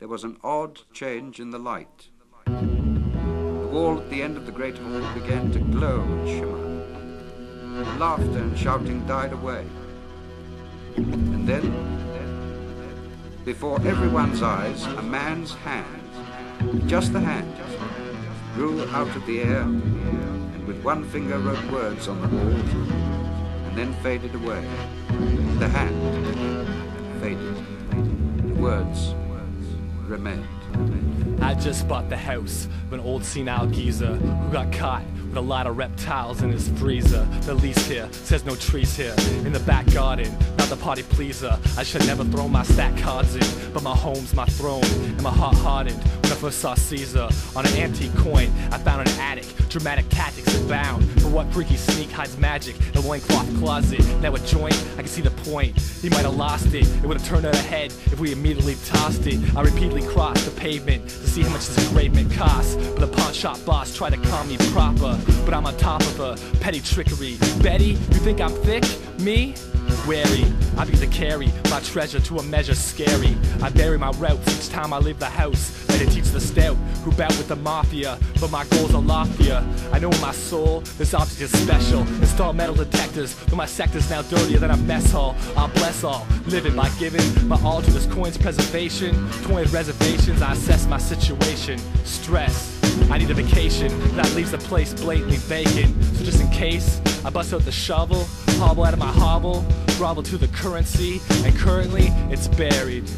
there was an odd change in the light. The wall at the end of the great hall began to glow and shimmer. The laughter and shouting died away. And then, before everyone's eyes, a man's hand, just the hand, grew out of the air and with one finger wrote words on the wall and then faded away. The hand faded. The words remained. I just bought the house of an old senile geezer who got caught with a lot of reptiles in his freezer. The lease here says no trees here in the back garden, not the party pleaser. I should never throw my stack cards in, but my home's my throne and my heart hardened when I first saw Caesar on an antique coin I found in an attic. Dramatic tactics abound, but what freaky sneak hides magic in a loincloth closet? Now a joint, I can see the point. He might have lost it, it would have turned out ahead if we immediately tossed it. I repeatedly crossed the pavement to see how much this engravement costs, but the pawn shop boss tried to call me proper, but I'm on top of her petty trickery. Betty, you think I'm thick? Me? Wary, I be the carry my treasure to a measure scary. I vary my routes each time I leave the house, like to teach the stout who bout with the mafia, but my goals are loftier. I know in my soul this object is special. Install metal detectors, but my sector's now dirtier than a mess hall. I'll bless all, living by giving my all to this coin's preservation. Toying with reservations, I assess my situation. Stress, I need a vacation, that leaves the place blatantly vacant. So just in case, I bust out the shovel, hobble out of my hovel, grovel to the currency, and currently it's buried.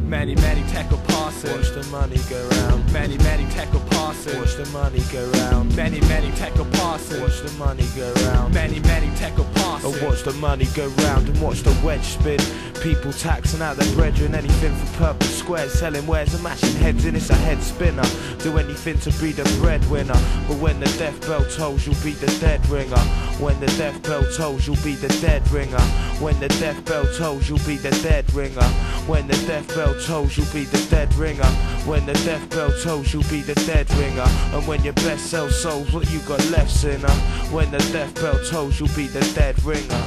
Many tackle passing. Watch the money go round. Many tackle passing. Watch the money go round. Many tackle passing. Watch the money go round. Many tackle passing. And watch the money go round and watch the wedge spin. People taxing out their brethren, anything for purple squares, selling wares and mashing heads in, it's a head spinner. Do anything to be the breadwinner, but when the death bell tolls, you'll be the dead ringer. When the death bell tolls, you'll be the dead ringer. When the death bell tolls, you'll be the dead ringer. When the death bell tolls, you'll be the dead ringer. When the death bell tolls, you'll be the dead ringer. And when your best sells souls, what you got left, sinner? When the death bell tolls, you'll be the dead ringer.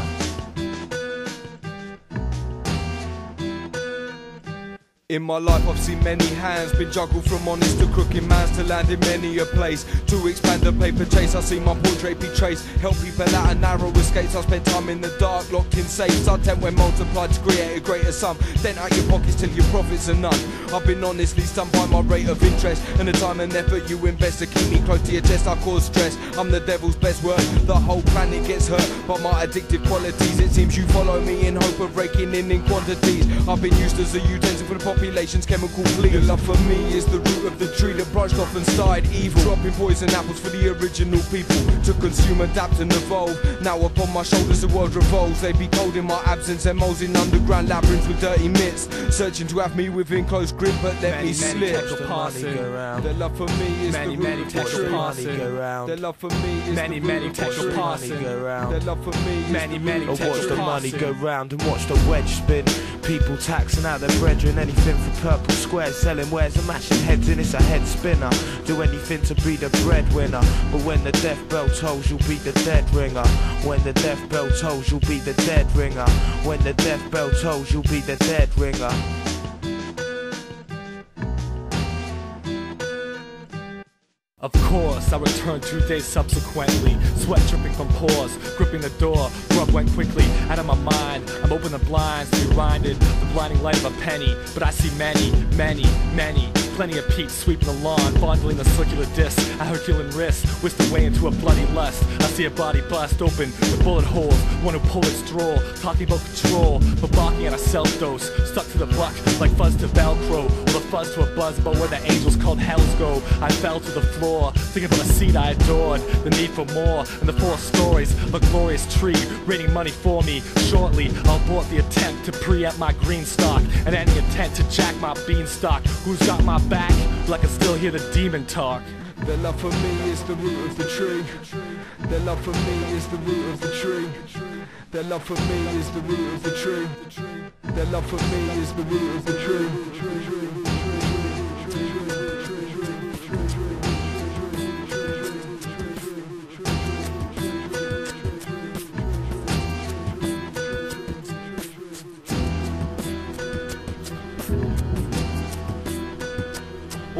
In my life I've seen many hands been juggled from honest to crooked mans to land in many a place. To expand the paper chase, I see my portrait be traced. Help people out of narrow escapes. I spent time in the dark, locked in safes. I tempt when multiplied to create a greater sum. Dent out your pockets till your profits are none. I've been honestly stunned by my rate of interest and the time and effort you invest to keep me close to your chest. I cause stress, I'm the devil's best word. The whole planet gets hurt by my addictive qualities. It seems you follow me in hope of raking in quantities. I've been used as a utensil for the population's chemical fleet. Your love for me is the root of the tree that branched off and started evil. Dropping poison apples for the original people to consume, adapt and evolve. Now upon my shoulders the world revolves. They be cold in my absence and moles in underground labyrinths with dirty mitts, searching to have me within close grip, but let me slip. The love for me is the root of the tree. The love for me is the root of the tree. The love for me is the root of the tree. Watch the money go round and watch the wedge spin. People taxing out their brethren, anything for purple squares, selling wares and mashing heads in, it's a head spinner. Do anything to be the breadwinner, but when the death bell tolls, you'll be the dead ringer. When the death bell tolls, you'll be the dead ringer. When the death bell tolls, you'll be the dead ringer. Of course, I returned 2 days subsequently, sweat dripping from pores, gripping the door. Grub went quickly out of my mind. I'm open the blinds to be rinded, the blinding light of a penny. But I see many, plenty of peeps sweeping the lawn, fondling the circular disc, a Herculean wrist, whisked away into a bloody lust. I see a body bust open with bullet holes, one who pulled its draw, talking about control, but barking at a self-dose, stuck to the buck like fuzz to Velcro, or the fuzz to a buzz about where the angels called hells go. I fell to the floor, thinking about a seed I adored, the need for more, and the 4 stories of a glorious tree, raining money for me. Shortly, I'll abort the attempt to preempt my green stock, and any intent to jack my beanstalk. Who's got my back? Well, I can still hear the demon talk. The love for me is the root of the tree. The love for me is the root of the tree. The love for me is the root of the tree. The love for me is the root of the tree.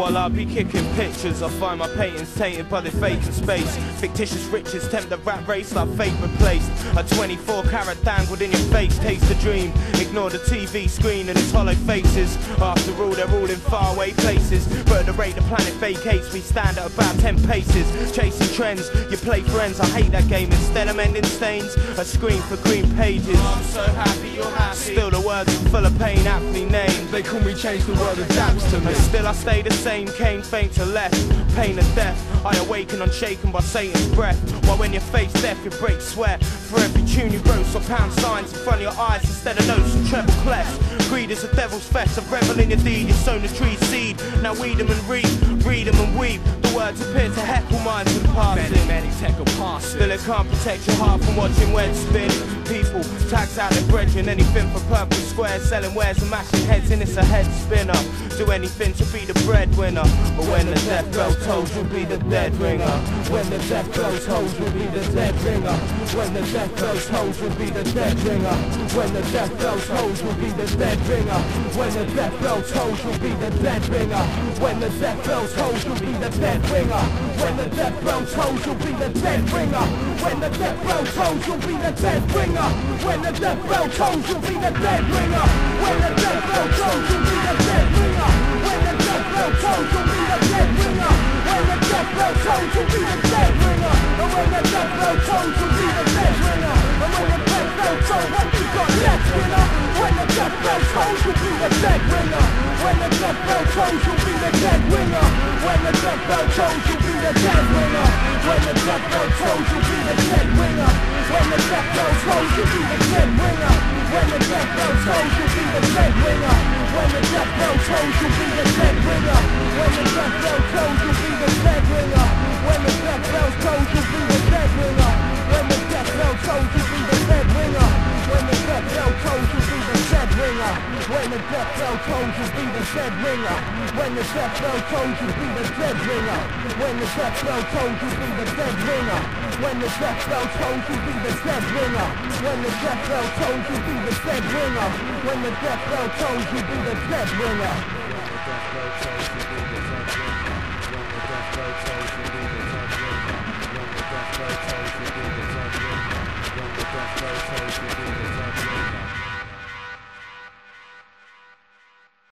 While I'll be kicking pictures, I find my paintings tainted by this vacant space. Fictitious riches tempt the rat race like fate replaced. A 24-carat dangled in your face, taste the dream. Ignore the TV screen and its hollow faces. After all, they're all in faraway places. But at the rate the planet vacates, we stand at about 10 paces. Chasing trends, you play friends, I hate that game. Instead I'm ending stains, a screen for green pages. I'm so happy you're happy. Still the words are full of pain, aptly named. They call me change, the world adapts to me. And still I stay the same, Cain faint to left. Pain and death, I awaken unshaken by Satan's breath. While when you face death you break sweat. For every tune you roast or pound signs in front of your eyes instead of notes and treble clefs. Greed is a devil's fest, a revel in your deed. You've sown the tree's seed, now weed them and reap, read them and weep. The words appear to heckle minds and passing. Many tackle passes. Still it can't protect your heart from watching weds spin. People tax out their brethren, anything for purple squares, selling wares and mashing heads, and it's a head spinner. Do anything to be the breadwinner. But when the death bell tolls, you'll be the dead ringer. When the death bell tolls, you'll be the dead ringer. When the death bell tolls, you'll be the dead ringer. When the death bell tolls, you'll be the dead ringer. When the death bell tolls, you'll be the dead ringer. When the death bell tolls, you'll be the dead ringer. When the death bell tolls, you'll be the dead ringer. When the death bell tolls, you'll be the dead ringer. When the death bell tolls, you'll be the dead ringer. When the death bell tolls, you'll be the dead ringer. When the death bell tolls, you'll be the dead ringer. When the death bell tolls, you'll be the dead ringer. And when the death bell tolls, you'll be the dead ringer. And when the death bell tolls, what you got left, winner? When the death bell tolls, you'll be the dead ringer. When the death bell tolls, you'll be the dead ringer. When the death bell tolls, you'll be the dead ringer. When the death bell tolls, you'll be the dead ringer. When the death bell tolls, you'll be the dead ringer. When the death bell tolls, you'll be the dead ringer. When the death bell tolls, you'll be the dead ringer. When the death bell tolls, you'll be the dead ringer. When the death bell tolls, you'll be the dead ringer. When the death bell tolls, you'll be the dead ringer. When the death bell tolls, you'll be the dead ringer. When the death bell tolls, you'll be the dead ringer. When the death bell tolls, you'll be the dead ringer. When the death bell tolls, you'll be the dead ringer. When the death bell tolls, you'll be the dead ringer. When the death bell tolls, you'll be the dead ringer. When the death bell tolls, you'll be the dead ringer.